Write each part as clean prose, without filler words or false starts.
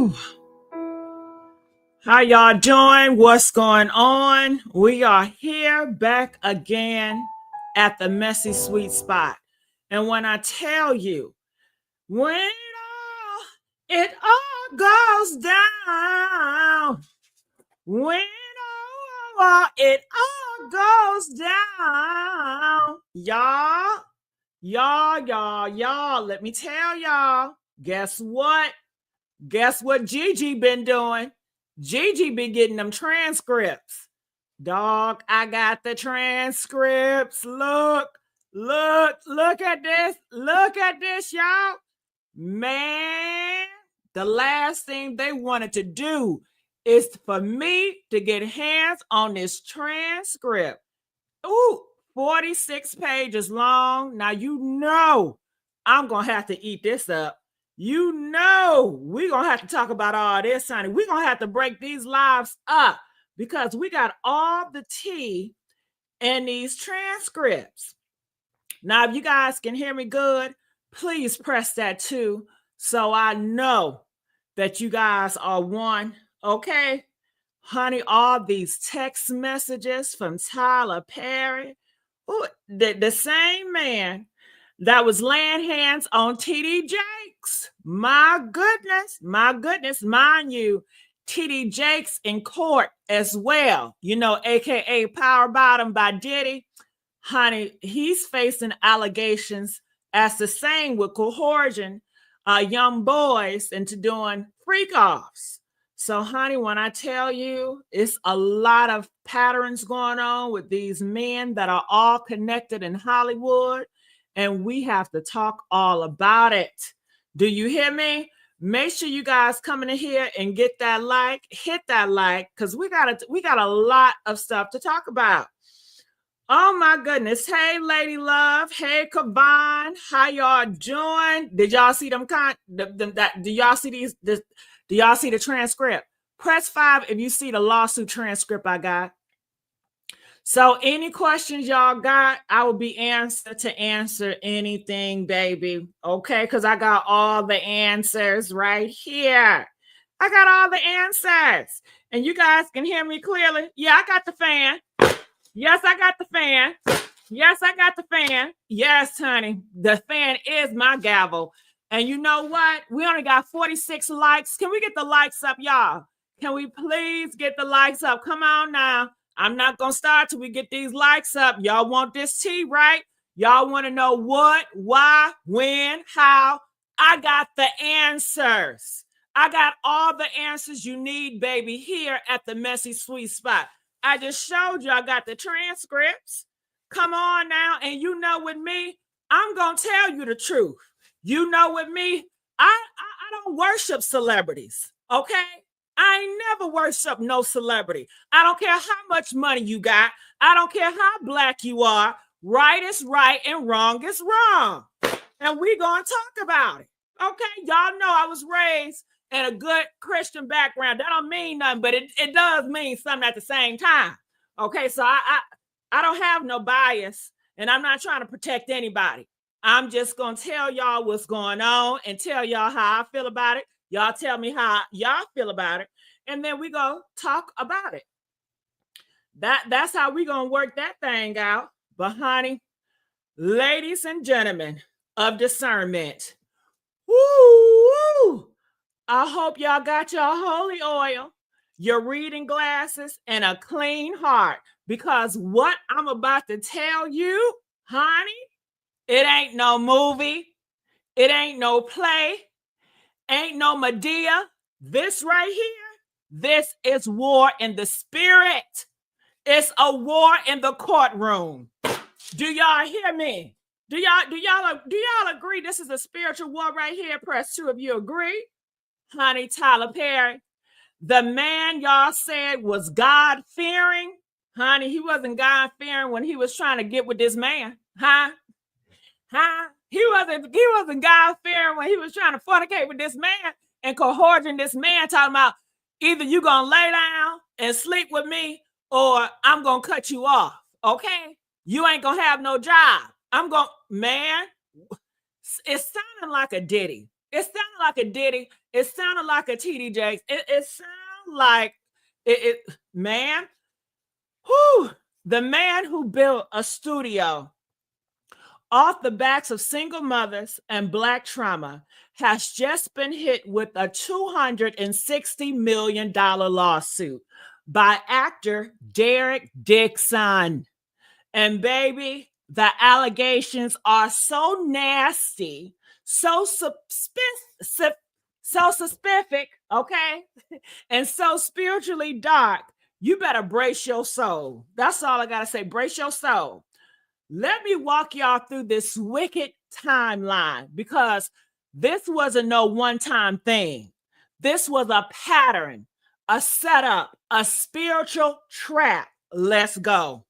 Woo! How y'all doing? What's going on? We are here back again at the messy sweet spot. And when I tell you, when it all goes down, when it all goes down, y'all, let me tell y'all, guess what? Guess what Gigi been doing? Gigi be getting them transcripts. Dog, I got the transcripts. Look at this. Look at this, y'all. Man, the last thing they wanted to do is for me to get hands on this transcript. Ooh, 46 pages long. Now, you know I'm going to have to eat this up. You know we're going to have to talk about all this, honey. We're going to have to break these lives up because we got all the tea in these transcripts. Now, if you guys can hear me good, please press that 2 so I know that you guys are one, okay? Honey, all these text messages from Tyler Perry. Ooh, the same man that was laying hands on TD Jakes. My goodness, mind you, TD Jakes in court as well, you know, AKA Power Bottom by Diddy. Honey, he's facing allegations as the same with coercion young boys into doing freak-offs. So, honey, when I tell you, it's a lot of patterns going on with these men that are all connected in Hollywood, and we have to talk all about it. Do you hear me? Make sure you guys come in here and get that like, hit that like, because we got a lot of stuff to talk about. Oh my goodness. Hey, Lady Love. Hey, Kavan. How y'all doing? Did y'all see them? Do y'all see these? Do y'all see the transcript? Press 5 if you see the lawsuit transcript I got. So any questions y'all got, I will be answered to answer anything, baby. Okay, because I got all the answers right here. I got all the answers. And you guys can hear me clearly. Yeah, I got the fan. Yes, I got the fan. Yes, I got the fan. Yes, honey. The fan is my gavel. And you know what? We only got 46 likes. Can we get the likes up, y'all? Can we please get the likes up? Come on now. I'm not going to start till we get these likes up. Y'all want this tea, right? Y'all want to know what, why, when, how? I got the answers. I got all the answers you need, baby, here at the Messy Sweet Spot. I just showed you I got the transcripts. Come on now. And you know with me, I'm going to tell you the truth. You know with me, I don't worship celebrities, okay? I ain't never worship no celebrity. I don't care how much money you got. I don't care how black you are. Right is right and wrong is wrong. And we going to talk about it, okay? Y'all know I was raised in a good Christian background. That don't mean nothing, but it does mean something at the same time. Okay, so I don't have no bias, and I'm not trying to protect anybody. I'm just going to tell y'all what's going on and tell y'all how I feel about it. Y'all tell me how y'all feel about it, and then we go talk about it. That's how we going to work that thing out. But honey, ladies and gentlemen of discernment, woo! I hope y'all got your holy oil, your reading glasses, and a clean heart. Because what I'm about to tell you, honey, it ain't no movie. It ain't no play. Ain't no Medea. This right here, this is war in the spirit. It's a war in the courtroom. Do y'all hear me? Do y'all agree this is a spiritual war right here? Press 2 if you agree. Honey, Tyler Perry, the man y'all said was God-fearing. Honey, he wasn't God-fearing when he was trying to get with this man. Huh? He wasn't God-fearing when he was trying to fornicate with this man and coercing this man, talking about either you gonna lay down and sleep with me or I'm gonna cut you off. Okay? You ain't gonna have no job. Man, it's sounding like a ditty. It sounded like a Diddy. It sounded like a TD Jakes. It sounded like man. Whew, the man who built a studio off the backs of single mothers and Black trauma has just been hit with a $260 million lawsuit by actor Derek Dixon. And baby, the allegations are so nasty, so specific, okay, and so spiritually dark. You better brace your soul. That's all I gotta say. Brace your soul. Let me walk y'all through this wicked timeline, because this wasn't no one-time thing. This was a pattern, a setup, a spiritual trap. Let's go.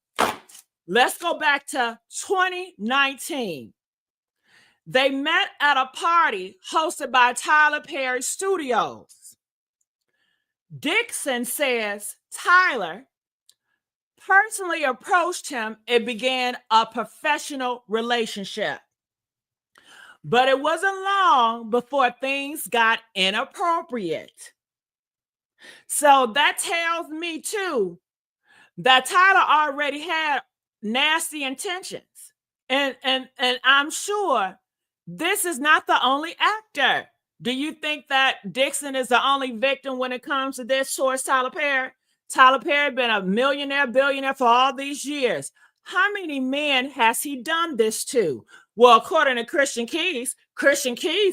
Let's go back to 2019. They met at a party hosted by Tyler Perry Studios. Dixon says Tyler personally approached him and began a professional relationship. But it wasn't long before things got inappropriate. So that tells me too that Tyler already had nasty intentions. And I'm sure this is not the only actor. Do you think that Dixon is the only victim when it comes to this towards Tyler Perry? Tyler Perry been a millionaire, billionaire for all these years. How many men has he done this to? Well, according to Christian Keys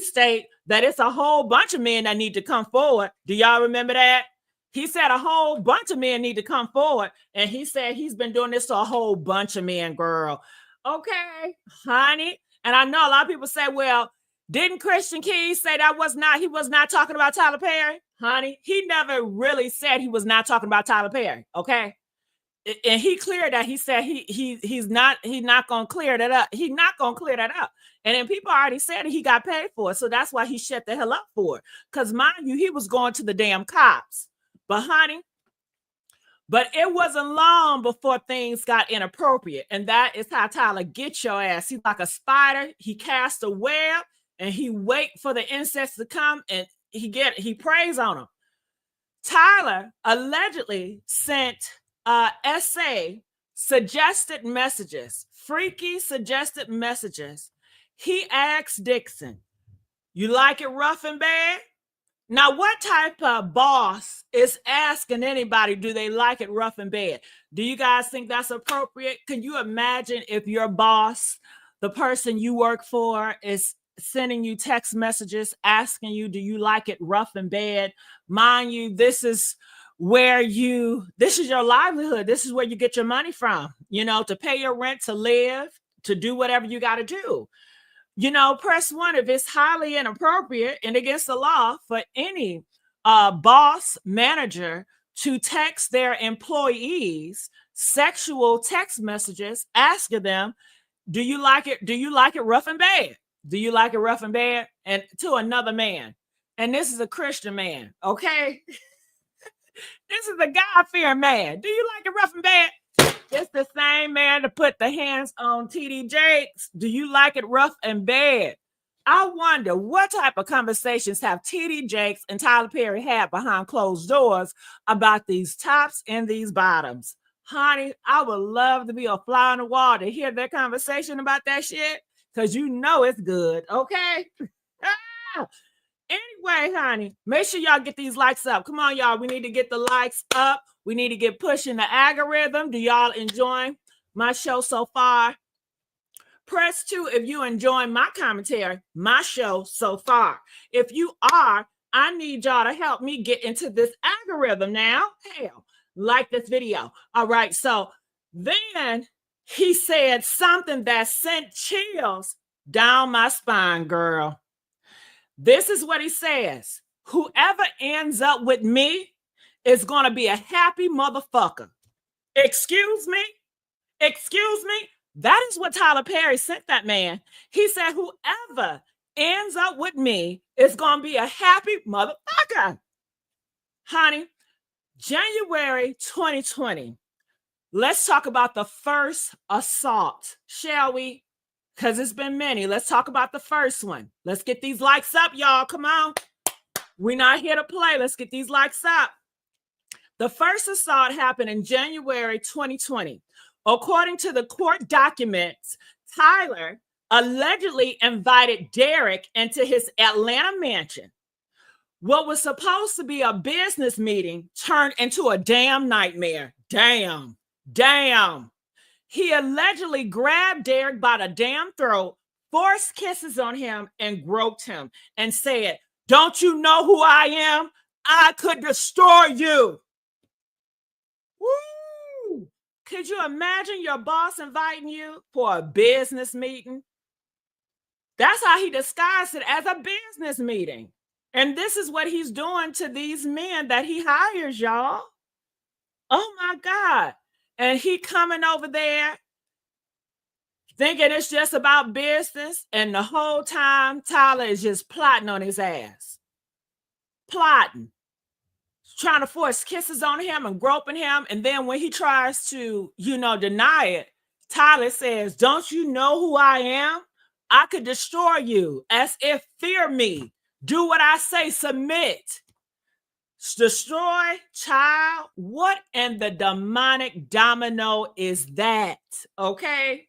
state that it's a whole bunch of men that need to come forward. Do y'all remember that? He said a whole bunch of men need to come forward. And he said he's been doing this to a whole bunch of men, girl. Okay, honey. And I know a lot of people say, well, didn't Christian Keys say he was not talking about Tyler Perry? Honey, he never really said he was not talking about Tyler Perry, okay? And he cleared that. He said he's not going to clear that up. He's not going to clear that up. And then people already said that he got paid for it. So that's why he shut the hell up for it. Because mind you, he was going to the damn cops. But honey, but it wasn't long before things got inappropriate. And that is how Tyler gets your ass. He's like a spider. He casts a web and he wait for the insects to come and he preys on them. Tyler allegedly sent essay suggested messages, freaky suggested messages. He asked Dixon, "You like it rough and bad?" Now, what type of boss is asking anybody, do they like it rough and bad? Do you guys think that's appropriate? Can you imagine if your boss, the person you work for, is sending you text messages asking you, do you like it rough and bad? Mind you, this is your livelihood. This is where you get your money from, to pay your rent, to live, to do whatever you got to do. Press 1 if it's highly inappropriate and against the law for any boss, manager to text their employees sexual text messages asking them, do you like it rough and bad? Do you like it rough and bad? And to another man. And this is a Christian man, okay? This is a God-fearing man. Do you like it rough and bad? It's the same man to put the hands on TD Jakes. Do you like it rough and bad? I wonder what type of conversations have TD Jakes and Tyler Perry had behind closed doors about these tops and these bottoms. Honey, I would love to be a fly on the wall to hear their conversation about that shit, because it's good, okay? Anyway, honey, make sure y'all get these likes up. Come on, y'all. We need to get the likes up. We need to get pushing the algorithm. Do y'all enjoy my show so far? Press 2 if you enjoying my commentary, my show so far. If you are, I need y'all to help me get into this algorithm now. Hell, like this video. All right, so then he said something that sent chills down my spine, girl. This is what he says. Whoever ends up with me is going to be a happy motherfucker. Excuse me? That is what Tyler Perry sent that man. He said, whoever ends up with me is going to be a happy motherfucker. Honey, January 2020. Let's talk about the first assault, shall we? because it's been many. Let's talk about the first one. Let's get these likes up, y'all. Come on. We're not here to play. Let's get these likes up. The first assault happened in January 2020. According to the court documents, Tyler allegedly invited Derek into his Atlanta mansion. What was supposed to be a business meeting turned into a damn nightmare. Damn. He allegedly grabbed Derek by the damn throat, forced kisses on him, and groped him and said, "Don't you know who I am? I could destroy you." Woo! Could you imagine your boss inviting you for a business meeting? That's how he disguised it, as a business meeting. And this is what he's doing to these men that he hires, y'all. Oh my God. And he coming over there thinking it's just about business. And the whole time, Tyler is just plotting on his ass. Plotting. Trying to force kisses on him and groping him. And then when he tries to, deny it, Tyler says, "Don't you know who I am? I could destroy you," as if fear me. Do what I say, submit. Destroy, child. What in the demonic domino is that? Okay.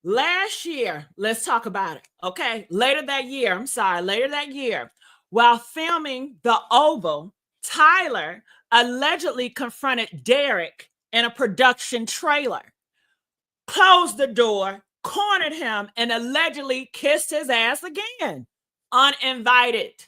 Last year, let's talk about it. Okay. Later that year, while filming The Oval, Tyler allegedly confronted Derek in a production trailer, closed the door, cornered him, and allegedly kissed his ass again, uninvited.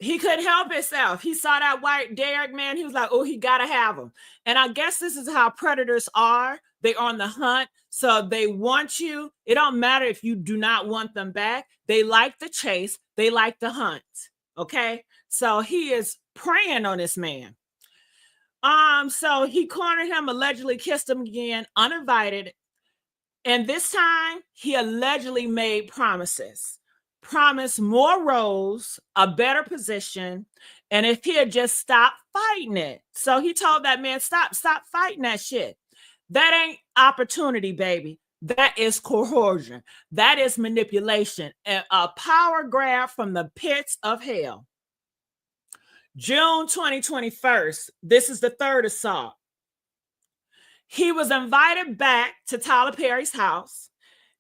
He couldn't help himself. He saw that white Derek, man. He was like, "Oh, he got to have him." And I guess this is how predators are. They're on the hunt. So they want you. It don't matter if you do not want them back. They like the chase. They like the hunt. Okay. So he is preying on this man. So he cornered him, allegedly kissed him again, uninvited. And this time he allegedly made promises. Promised more roles, a better position, and if he had just stopped fighting it. So he told that man, stop fighting that shit. That ain't opportunity, baby. That is coercion. That is manipulation, and a power grab from the pits of hell. June 2021, this is the third assault. He was invited back to Tyler Perry's house.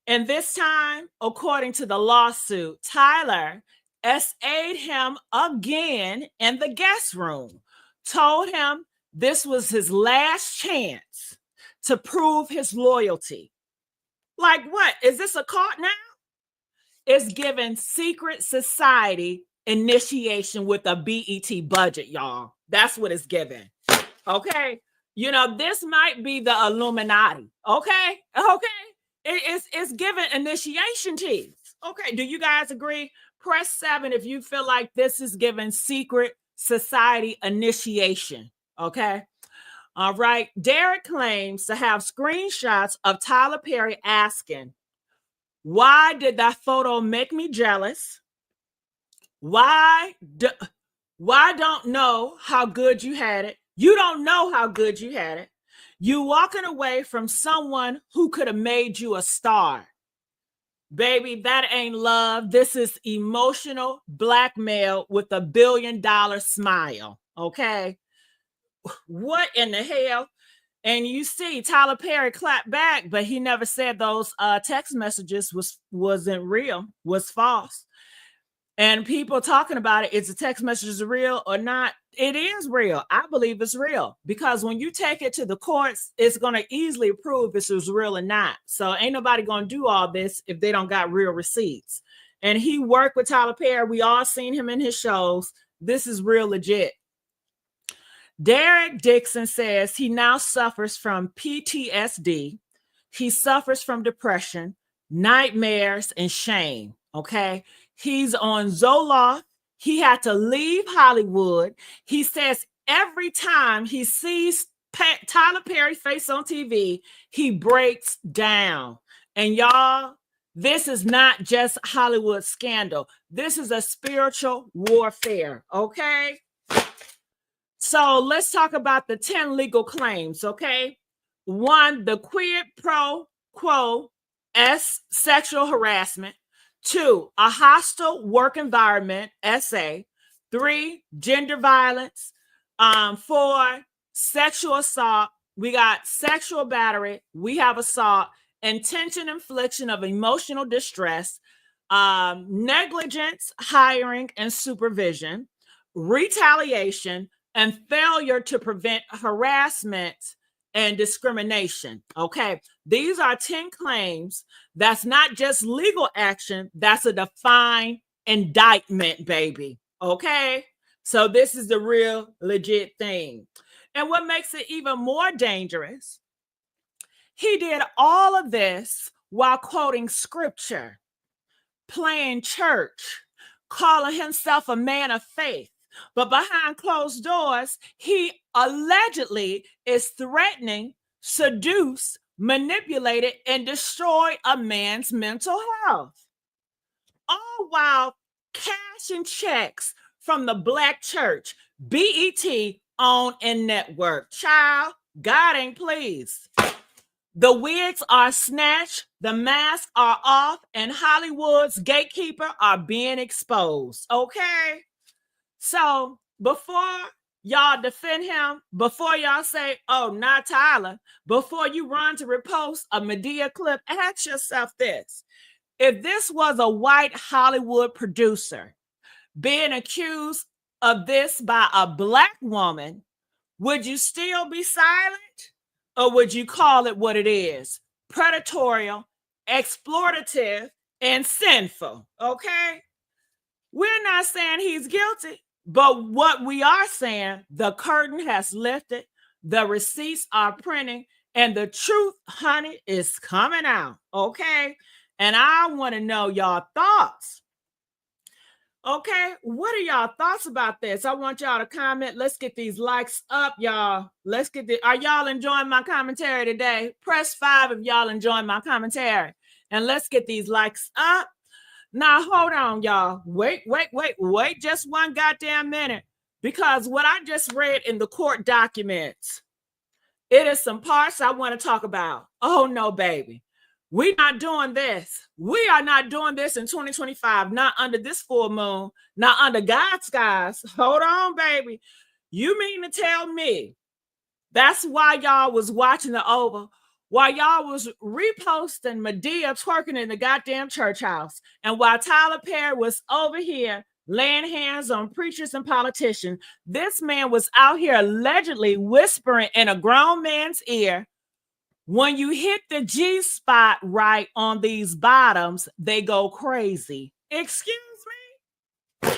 And this time, according to the lawsuit, Tyler SA'd him again in the guest room, told him this was his last chance to prove his loyalty. Like what? Is this a cult now? It's given secret society initiation with a BET budget, y'all. That's what it's given. Okay? This might be the Illuminati. Okay? It's given initiation teams. Okay, do you guys agree? Press 7 if you feel like this is given secret society initiation. Okay. All right. Derek claims to have screenshots of Tyler Perry asking, "Why did that photo make me jealous? Why don't know how good you had it? You don't know how good you had it. You walking away from someone who could have made you a star." Baby, that ain't love. This is emotional blackmail with a $1 billion smile. Okay. What in the hell? And you see Tyler Perry clapped back, but he never said those text messages wasn't real, was false. And people talking about it, is the text messages real or not? It is real. I believe it's real, because when you take it to the courts, it's going to easily prove if it's real or not. So ain't nobody going to do all this if they don't got real receipts. And he worked with Tyler Perry. We all seen him in his shows. This is real legit. Derek Dixon says he now suffers from PTSD. He suffers from depression, nightmares, and shame. Okay. He's on Zoloft. He had to leave Hollywood. He says every time he sees Tyler Perry's face on TV, he breaks down. And y'all, this is not just Hollywood scandal. This is a spiritual warfare, okay? So let's talk about the 10 legal claims, okay? 1, the quid pro quo S, sexual harassment. 2, a hostile work environment, SA. 3, gender violence. 4, sexual assault. We got sexual battery. We have assault, intention infliction of emotional distress, negligence, hiring and supervision, retaliation, and failure to prevent harassment and discrimination. Okay, these are 10 claims. That's not just legal action, that's a defined indictment, baby. Okay, so this is the real legit thing. And what makes it even more dangerous, he did all of this while quoting scripture, playing church, calling himself a man of faith. But behind closed doors, he allegedly is threatening, seduce, manipulated, and destroy a man's mental health. All while cashing checks from the Black church, BET, on and network. Child, God ain't pleased. The wigs are snatched, the masks are off, and Hollywood's gatekeeper are being exposed. Okay? So before y'all defend him, before y'all say, oh, not Tyler, before you run to repost a Medea clip, ask yourself this. If this was a white Hollywood producer being accused of this by a Black woman, would you still be silent? Or would you call it what it is? Predatorial, exploitative, and sinful. Okay? We're not saying he's guilty, but what we are saying, the curtain has lifted, the receipts are printing, and the truth, honey, is coming out. Okay? And I want to know y'all thoughts. Okay, what are y'all thoughts about this? I want y'all to comment. Let's get these likes up, y'all. Are y'all enjoying my commentary today? Press 5 if y'all enjoying my commentary. And let's get these likes up. Now, hold on, y'all. Wait just one goddamn minute. Because what I just read in the court documents, it is some parts I want to talk about. Oh, no, baby. We're not doing this. We are not doing this in 2025, not under this full moon, not under God's skies. Hold on, baby. You mean to tell me that's why y'all was watching the Oval, while y'all was reposting Medea twerking in the goddamn church house, and while Tyler Perry was over here laying hands on preachers and politicians, this man was out here allegedly whispering in a grown man's ear, when you hit the G spot right on these bottoms, they go crazy. Excuse me?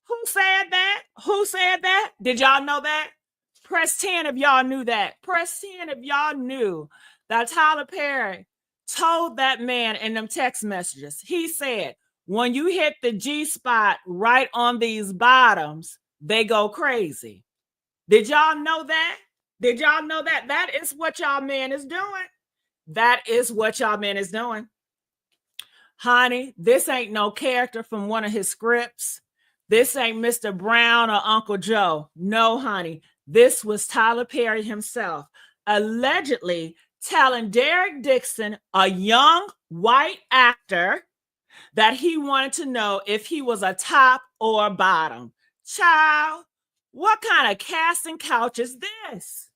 Who said that? Who said that? Did y'all know that? Press 10 if y'all knew that. Press 10 if y'all knew that Tyler Perry told that man in them text messages. He said, when you hit the G spot right on these bottoms, they go crazy. Did y'all know that? Did y'all know that? That is what y'all man is doing. That is what y'all man is doing. Honey, this ain't no character from one of his scripts. This ain't Mr. Brown or Uncle Joe. No, honey. This was Tyler Perry himself, allegedly telling Derek Dixon, a young white actor, that he wanted to know if he was a top or a bottom. Child, what kind of casting couch is this?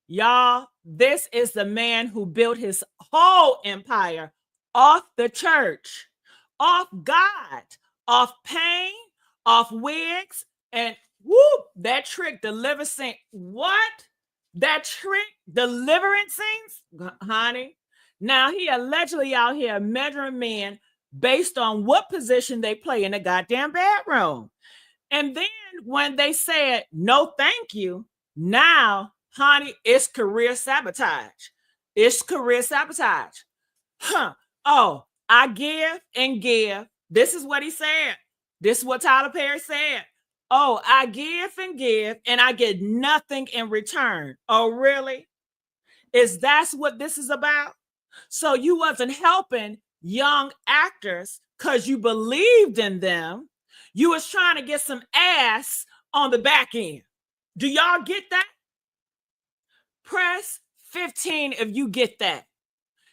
Y'all, this is the man who built his whole empire off the church, off God, off pain, off wigs, and whoop, that trick deliverance. What? That trick deliverance scenes? Honey. Now he allegedly out here measuring men based on what position they play in the goddamn bedroom. And then when they said, no, thank you, now, honey, it's career sabotage. It's career sabotage. Oh, I give and give. This is what he said. This is what Tyler Perry said. Oh, I give and I get nothing in return. Oh, really? Is that what this is about? So you wasn't helping young actors because you believed in them. You was trying to get some ass on the back end. Do y'all get that? Press 15 if you get that.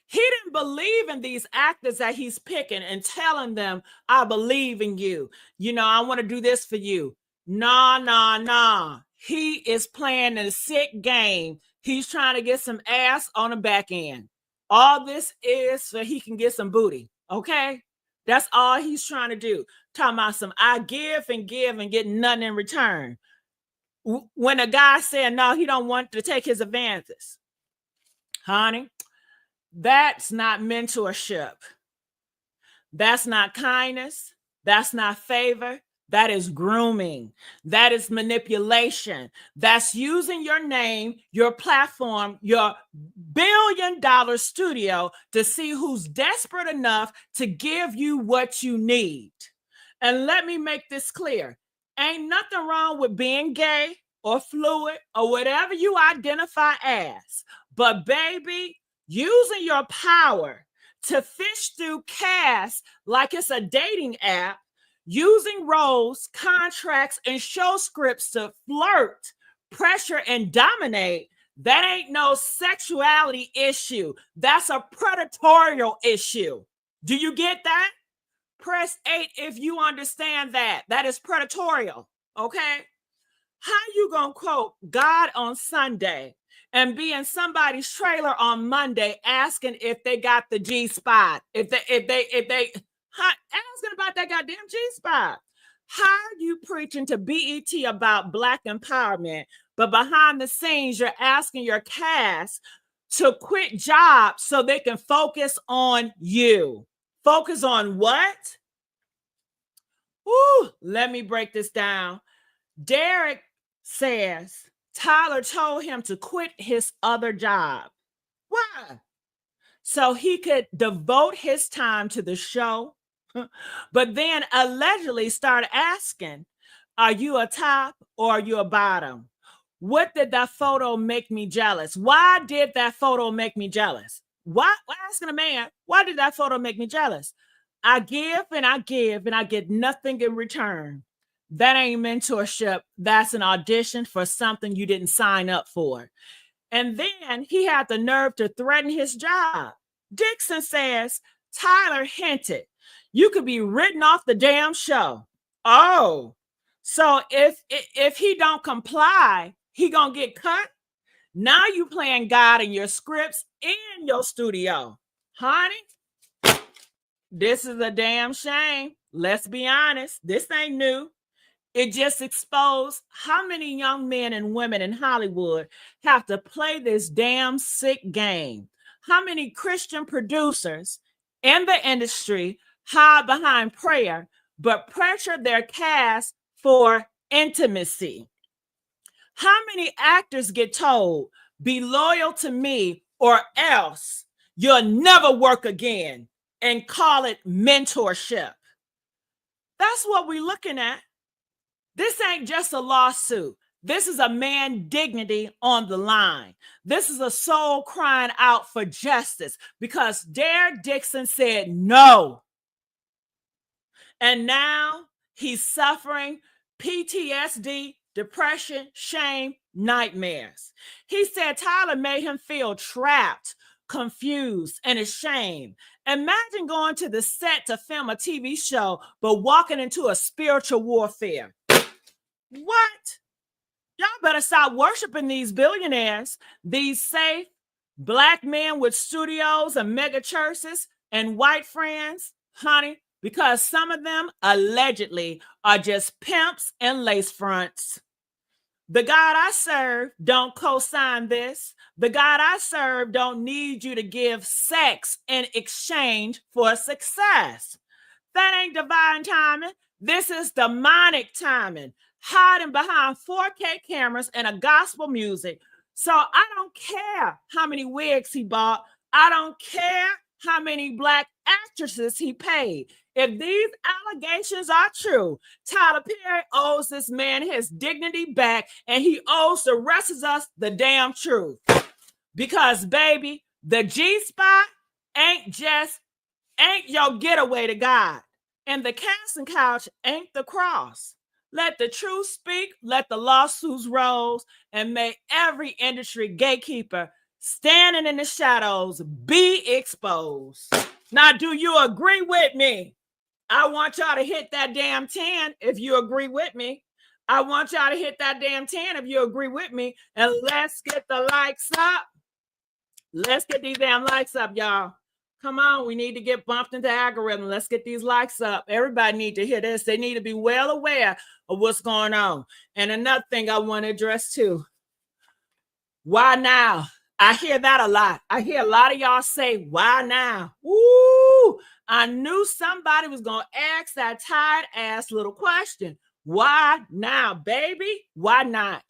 He didn't believe in these actors that he's picking and telling them, I believe in you. You know, I want to do this for you. Nah. He is playing a sick game. He's trying to get some ass on the back end. All this is so he can get some booty. Okay? That's all he's trying to do. Talking about some I give and get nothing in return. When a guy said no, he don't want to take his advances. Honey, that's not mentorship. That's not kindness. That's not favor. That is grooming. That is manipulation. That's using your name, your platform, your billion-dollar studio to see who's desperate enough to give you what you need. And let me make this clear. Ain't nothing wrong with being gay or fluid or whatever you identify as. But baby, using your power to fish through casts like it's a dating app, using roles, contracts, and show scripts to flirt, pressure, and dominate, that ain't no sexuality issue. That's a predatorial issue. Do you get that? Press 8 if you understand that. That is predatorial, okay? How you gonna quote God on Sunday and be in somebody's trailer on Monday asking if they got the G-spot? If they asking about that goddamn G-spot. How are you preaching to BET about Black empowerment, but behind the scenes you're asking your cast to quit jobs so they can focus on you? Focus on what? Let me break this down. Derek says Tyler told him to quit his other job. Why? So he could devote his time to the show, but then allegedly started asking, are you a top or are you a bottom? What did that photo make me jealous? Why did that photo make me jealous? Why asking a man, why did that photo make me jealous? I give and I get nothing in return. That ain't mentorship. That's an audition for something you didn't sign up for. And then he had the nerve to threaten his job. Dixon says, Tyler hinted, you could be written off the damn show. Oh, so if he don't comply, he gonna get cut? Now you playing God in your scripts in your studio. Honey, this is a damn shame. Let's be honest. This ain't new. It just exposed how many young men and women in Hollywood have to play this damn sick game. How many Christian producers in the industry hide behind prayer, but pressure their cast for intimacy. How many actors get told, be loyal to me or else you'll never work again, and call it mentorship? That's what we're looking at. This ain't just a lawsuit. This is a man's dignity on the line. This is a soul crying out for justice because Derek Dixon said no. And now he's suffering PTSD, depression, shame, nightmares. He said Tyler made him feel trapped, confused, and ashamed. Imagine going to the set to film a TV show, but walking into a spiritual warfare. What? Y'all better stop worshiping these billionaires, these safe Black men with studios and mega churches and white friends, honey, because some of them allegedly are just pimps and lace fronts. The God I serve don't co-sign this. The God I serve don't need you to give sex in exchange for success. That ain't divine timing. This is demonic timing, hiding behind 4K cameras and a gospel music. So I don't care how many wigs he bought. I don't care how many Black actresses he paid. If these allegations are true, Tyler Perry owes this man his dignity back, and he owes the rest of us the damn truth. Because, baby, the G-spot ain't your getaway to God. And the casting couch ain't the cross. Let the truth speak, let the lawsuits roll, and may every industry gatekeeper Standing in the shadows, be exposed. Now, do you agree with me? I want y'all to hit that damn 10 if you agree with me. I want y'all to hit that damn 10 if you agree with me. And let's get the likes up. Let's get these damn likes up, y'all. Come on, we need to get bumped into algorithm. Let's get these likes up. Everybody need to hear this. They need to be well aware of what's going on. And another thing I want to address too. Why now? I hear that a lot. I hear a lot of y'all say, why now? Woo! I knew somebody was going to ask that tired ass little question. Why now, baby? Why not?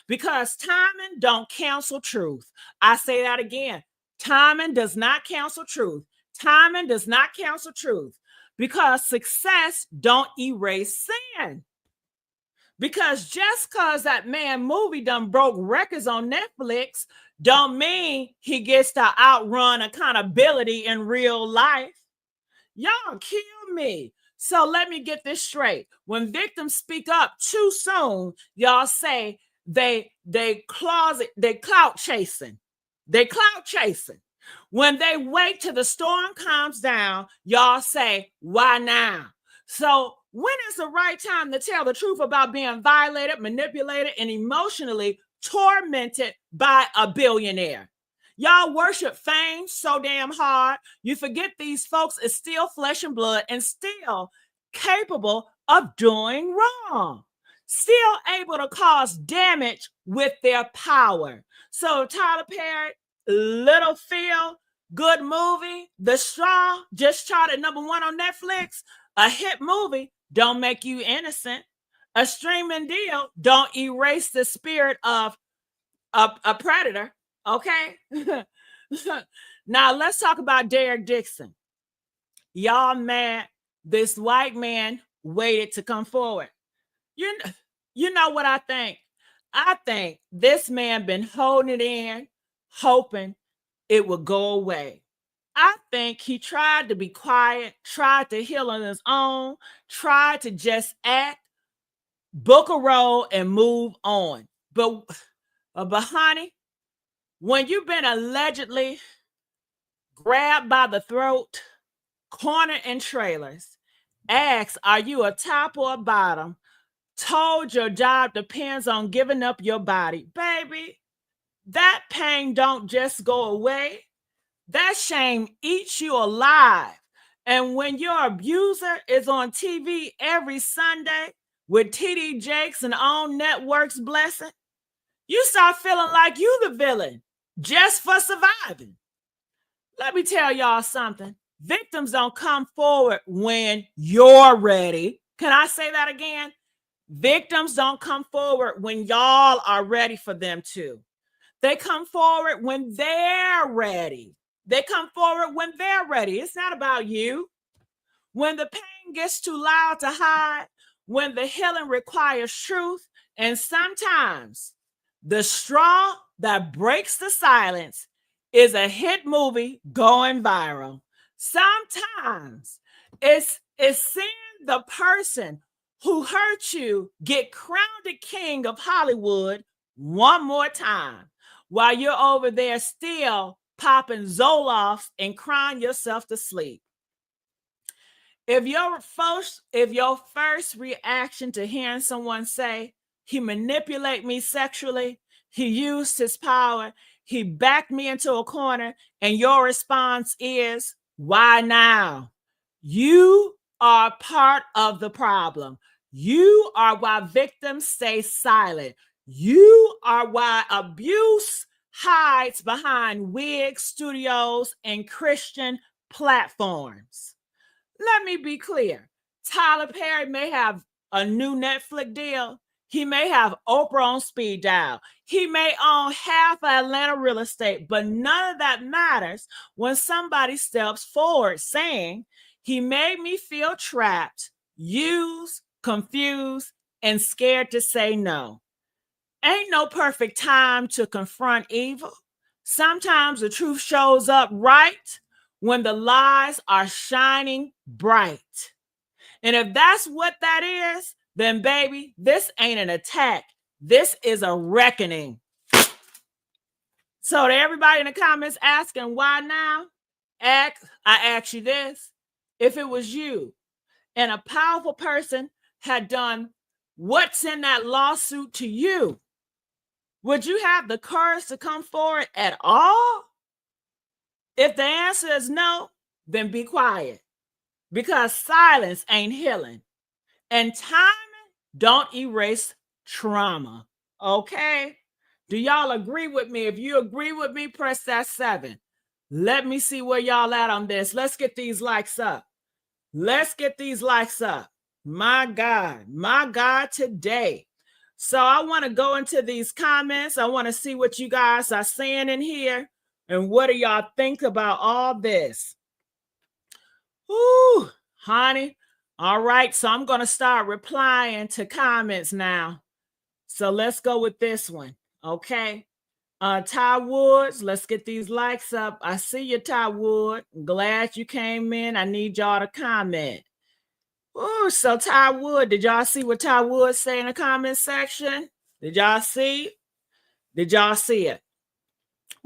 Because timing don't cancel truth. I say that again. Timing does not cancel truth. Timing does not cancel truth. Because success don't erase sin. Because just because that man movie done broke records on Netflix don't mean he gets to outrun accountability in real life. Y'all kill me. So let me get this straight. When victims speak up too soon, y'all say they clout chasing. They clout chasing. When they wait till the storm calms down, y'all say, why now? So when is the right time to tell the truth about being violated, manipulated, and emotionally tormented by a billionaire? Y'all worship fame so damn hard, you forget these folks is still flesh and blood and still capable of doing wrong, still able to cause damage with their power. So Tyler Perry, Little Phil, good movie. The Straw just charted #1 on Netflix. A hit movie don't make you innocent. A streaming deal don't erase the spirit of a predator. Okay. Now let's talk about Derek Dixon. Y'all mad this white man waited to come forward. You know what I think? I think this man been holding it in, hoping it would go away. I think he tried to be quiet, tried to heal on his own, tried to just act, book a role, and move on. But honey, when you've been allegedly grabbed by the throat, cornered in trailers, asked, are you a top or a bottom? Told your job depends on giving up your body. Baby, that pain don't just go away. That shame eats you alive. And when your abuser is on TV every Sunday with TD Jakes and on networks blessing, you start feeling like you the villain just for surviving. Let me tell y'all something. Victims don't come forward when you're ready. Can I say that again? Victims don't come forward when y'all are ready for them to. They come forward when they're ready. They come forward when they're ready. It's not about you. When the pain gets too loud to hide, when the healing requires truth, and sometimes the straw that breaks the silence is a hit movie going viral. Sometimes it's seeing the person who hurt you get crowned the king of Hollywood one more time while you're over there still popping Zoloft and crying yourself to sleep. If your first reaction to hearing someone say, he manipulated me sexually, he used his power, he backed me into a corner, and your response is, why now? You are part of the problem. You are why victims stay silent. You are why abuse hides behind wig studios and Christian platforms. Let me be clear. Tyler Perry may have a new Netflix deal. He may have Oprah on speed dial. He may own half of Atlanta real estate, but none of that matters when somebody steps forward saying, he made me feel trapped, used, confused, and scared to say no. Ain't no perfect time to confront evil. Sometimes the truth shows up right when the lies are shining bright. And if that's what that is, then baby, this ain't an attack. This is a reckoning. So to everybody in the comments asking why now, I ask you this. If it was you and a powerful person had done what's in that lawsuit to you, would you have the courage to come forward at all? If the answer is no, then be quiet, because silence ain't healing, and timing don't erase trauma. Okay? Do y'all agree with me? If you agree with me, press that 7. Let me see where y'all at on this. Let's get these likes up. Let's get these likes up. My God today. So I want to go into these comments. I want to see what you guys are saying in here. And what do y'all think about all this? Ooh, honey. All right. So I'm going to start replying to comments now. So let's go with this one. Okay. Ty Woods, let's get these likes up. I see you, Ty Wood. Glad you came in. I need y'all to comment. Oh, so Ty Wood, did y'all see what Ty Wood say in the comment section? Did y'all see? Did y'all see it?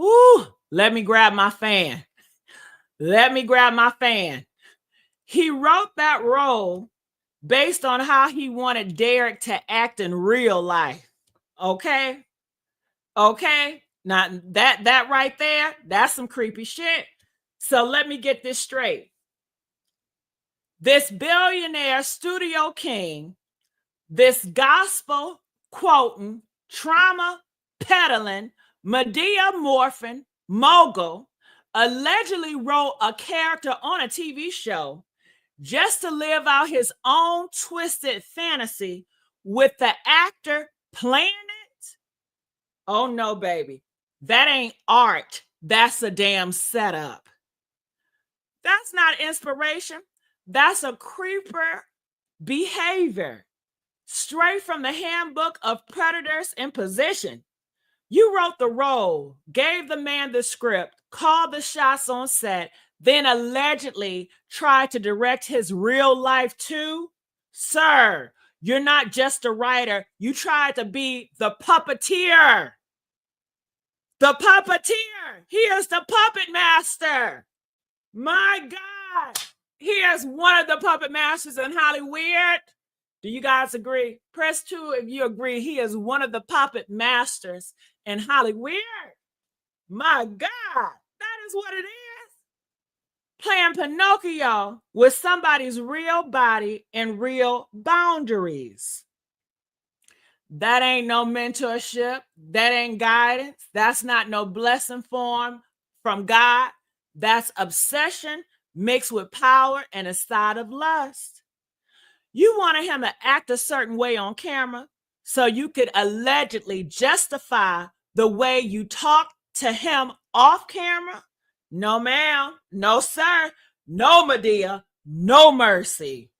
Ooh, let me grab my fan. Let me grab my fan. He wrote that role based on how he wanted Derek to act in real life. Okay? Okay? Now, that right there, that's some creepy shit. So let me get this straight. This billionaire studio king, this gospel quoting, trauma peddling, Medea morphing mogul, allegedly wrote a character on a TV show just to live out his own twisted fantasy with the actor playing it. Oh no, baby. That ain't art. That's a damn setup. That's not inspiration. That's a creeper behavior. Straight from the handbook of predators in position. You wrote the role, gave the man the script, called the shots on set, then allegedly tried to direct his real life too? Sir, you're not just a writer. You tried to be the puppeteer. The puppeteer. He is the puppet master. My God. He is one of the puppet masters in Hollywood. Do you guys agree? Press 2 if you agree. He is one of the puppet masters in Hollywood. My God, that is what it is. Playing Pinocchio with somebody's real body and real boundaries. That ain't no mentorship. That ain't guidance. That's not no blessing form from God. That's obsession mixed with power and a side of lust. You wanted him to act a certain way on camera so you could allegedly justify the way you talk to him off camera? No, ma'am. No, sir. No, Medea. No mercy.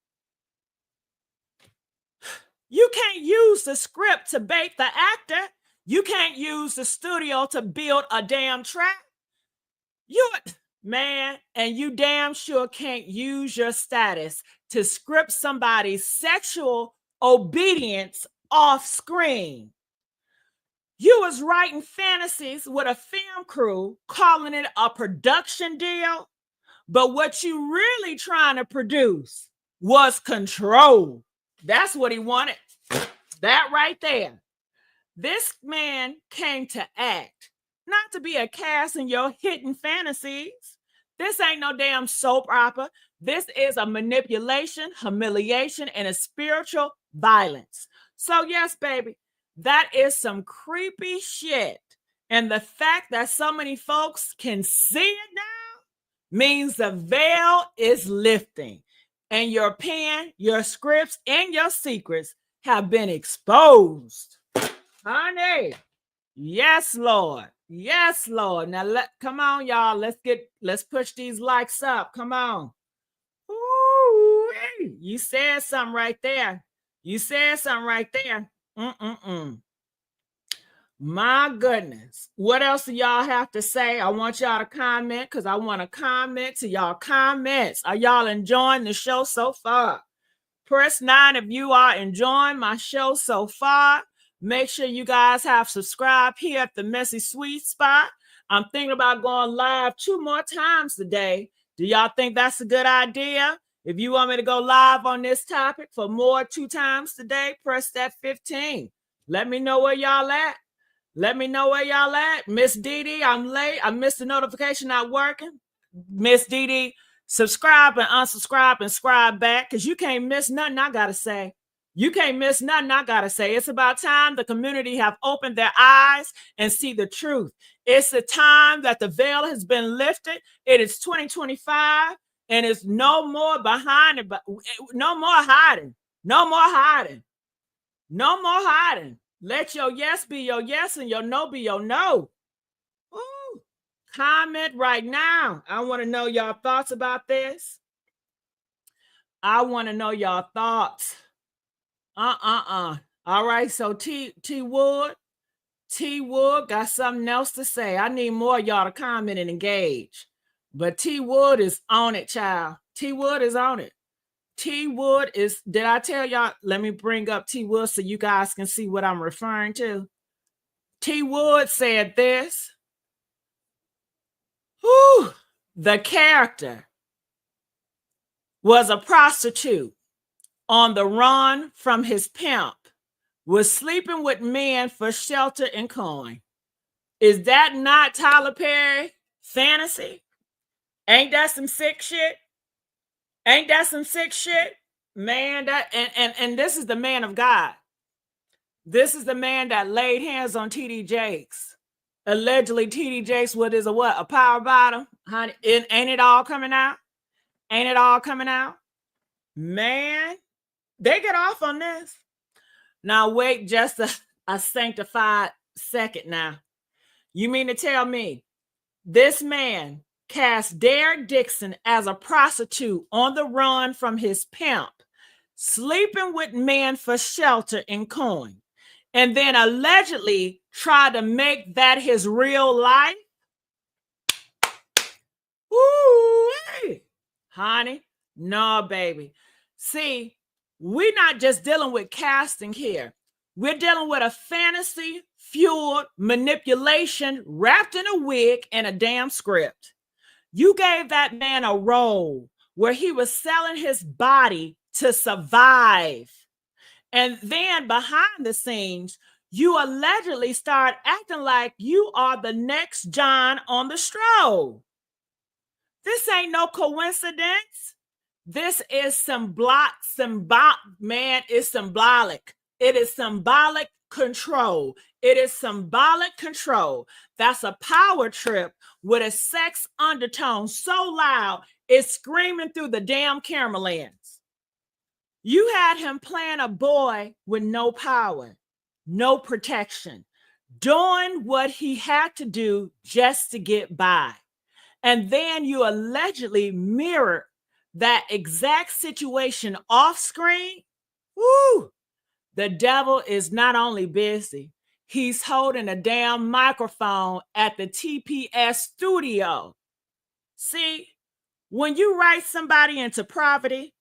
You can't use the script to bait the actor. You can't use the studio to build a damn trap. And you damn sure can't use your status to script somebody's sexual obedience off screen. You was writing fantasies with a film crew, calling it a production deal, but what you really trying to produce was control. That's what he wanted. That right there. This man came to act, not to be a cast in your hidden fantasies. This ain't no damn soap opera. This is a manipulation, humiliation, and a spiritual violence. So yes, baby, that is some creepy shit. And the fact that so many folks can see it now means the veil is lifting. And your pen, your scripts, and your secrets have been exposed. Honey. Yes, Lord. Yes, Lord. Now come on, y'all. Let's push these likes up. Come on. Ooh, you said something right there. You said something right there. My goodness. What else do y'all have to say? I want y'all to comment because I want to comment to y'all comments. Are y'all enjoying the show so far? Press 9 if you are enjoying my show so far. Make sure you guys have subscribed here at the Messy Sweet Spot. I'm thinking about going live 2 more times today. Do y'all think that's a good idea? If you want me to go live on this topic for more 2 times today, press that 15. Let me know where y'all at. Let me know where y'all at. Miss Dee, I'm late. I missed the notification not working. Miss Dee, subscribe and unsubscribe and scribe back, because you can't miss nothing I got to say. You can't miss nothing I got to say. It's about time the community have opened their eyes and see the truth. It's the time that the veil has been lifted. It is 2025, and it's no more behind it, but no more hiding. No more hiding. No more hiding. Let your yes be your yes and your no be your no. Ooh. Comment right now. I want to know y'all thoughts about this. I want to know y'all thoughts. All right, so T Wood got something else to say. I need more of y'all to comment and engage. But T Wood is on it, child. T Wood is on it. T Wood is, did I tell y'all? Let me bring up T Wood so you guys can see what I'm referring to. T Wood said this. Whew, the character was a prostitute on the run from his pimp, was sleeping with men for shelter and coin. Is that not Tyler Perry fantasy? Ain't that some sick shit? Ain't that some sick shit? Man, that and this is the man of God. This is the man that laid hands on TD Jakes. Allegedly, TD Jakes is a power bottom? Honey, ain't it all coming out? Ain't it all coming out? Man, they get off on this. Now, wait just a sanctified second now. You mean to tell me this man cast Derek Dixon as a prostitute on the run from his pimp, sleeping with men for shelter and coin, and then allegedly tried to make that his real life? Ooh, hey. Honey, no, baby. See, we're not just dealing with casting here. We're dealing with a fantasy-fueled manipulation wrapped in a wig and a damn script. You gave that man a role where he was selling his body to survive. And then behind the scenes, you allegedly start acting like you are the next John on the stroll. This ain't no coincidence. This is symbolic. It is symbolic control. It is symbolic control. That's a power trip with a sex undertone so loud, it's screaming through the damn camera lens. You had him playing a boy with no power, no protection, doing what he had to do just to get by. And then you allegedly mirror that exact situation off screen. Woo! The devil is not only busy, he's holding a damn microphone at the TPS studio. See, when you write somebody into poverty,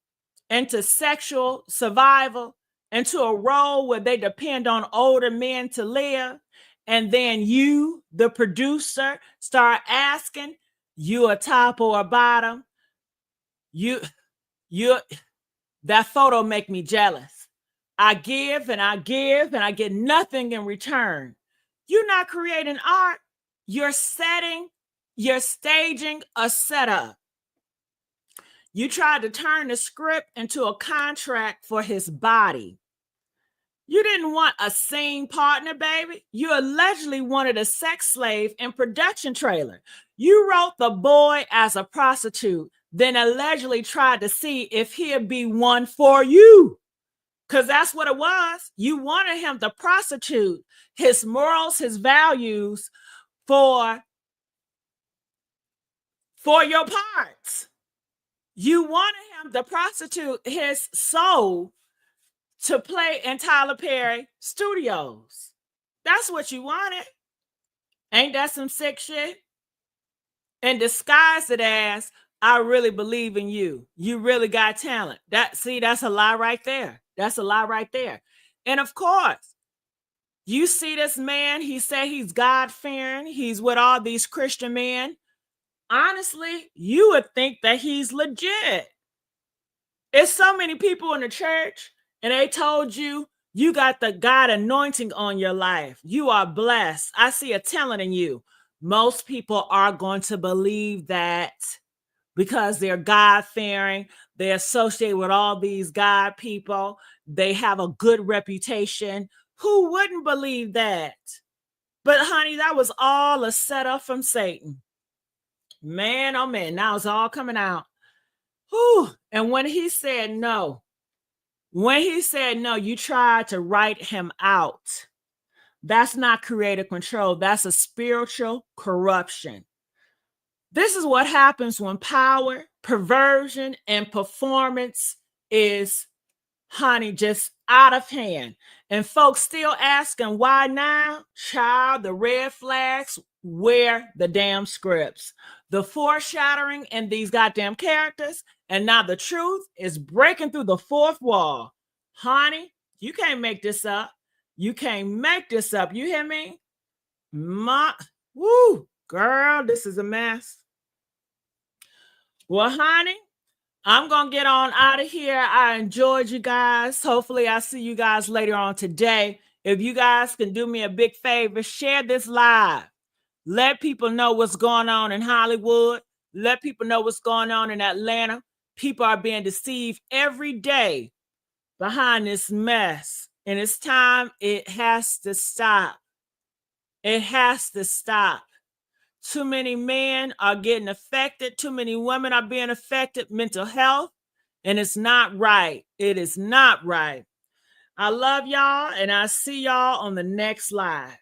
into sexual survival, into a role where they depend on older men to live, and then you, the producer, start asking, you a top or a bottom? That photo make me jealous. I give and I give and I get nothing in return. You're not creating art. You're staging a setup. You tried to turn the script into a contract for his body. You didn't want a scene partner, baby. You allegedly wanted a sex slave in production trailer. You wrote the boy as a prostitute, then allegedly tried to see if he'd be one for you. Because that's what it was. You wanted him to prostitute his morals, his values for your parts. You wanted him to prostitute his soul to play in Tyler Perry studios. That's what you wanted. Ain't that some sick shit? And disguise it as, I really believe in you. You really got talent. That's a lie right there. That's a lie right there. And of course, You see this man, he said he's God-fearing. He's with all these Christian men. Honestly, you would think that he's legit. It's so many people in the church, and they told you, you got the God anointing on your life. You are blessed. I see a talent in you. Most people are going to believe that because they're God-fearing. They're associated with all these God people. They have a good reputation. Who wouldn't believe that? But honey, that was all a setup from Satan. Man, oh man, now it's all coming out. Whew. And when he said no, you tried to write him out. That's not creative control. That's a spiritual corruption. This is what happens when power, perversion, and performance is, honey, just out of hand. And folks still asking why now? Child, the red flags, where the damn scripts, the foreshadowing in these goddamn characters, and now the truth is breaking through the fourth wall. Honey, you can't make this up. You can't make this up. You hear me? Woo, girl, this is a mess. Well, honey, I'm going to get on out of here. I enjoyed you guys. Hopefully, I see you guys later on today. If you guys can do me a big favor, share this live. Let people know what's going on in Hollywood. Let people know what's going on in Atlanta. People are being deceived every day behind this mess. And it's time. It has to stop. It has to stop. Too many men are getting affected. Too many women are being affected. Mental health. And it's not right. It is not right. I love y'all, and I'll see y'all on the next live.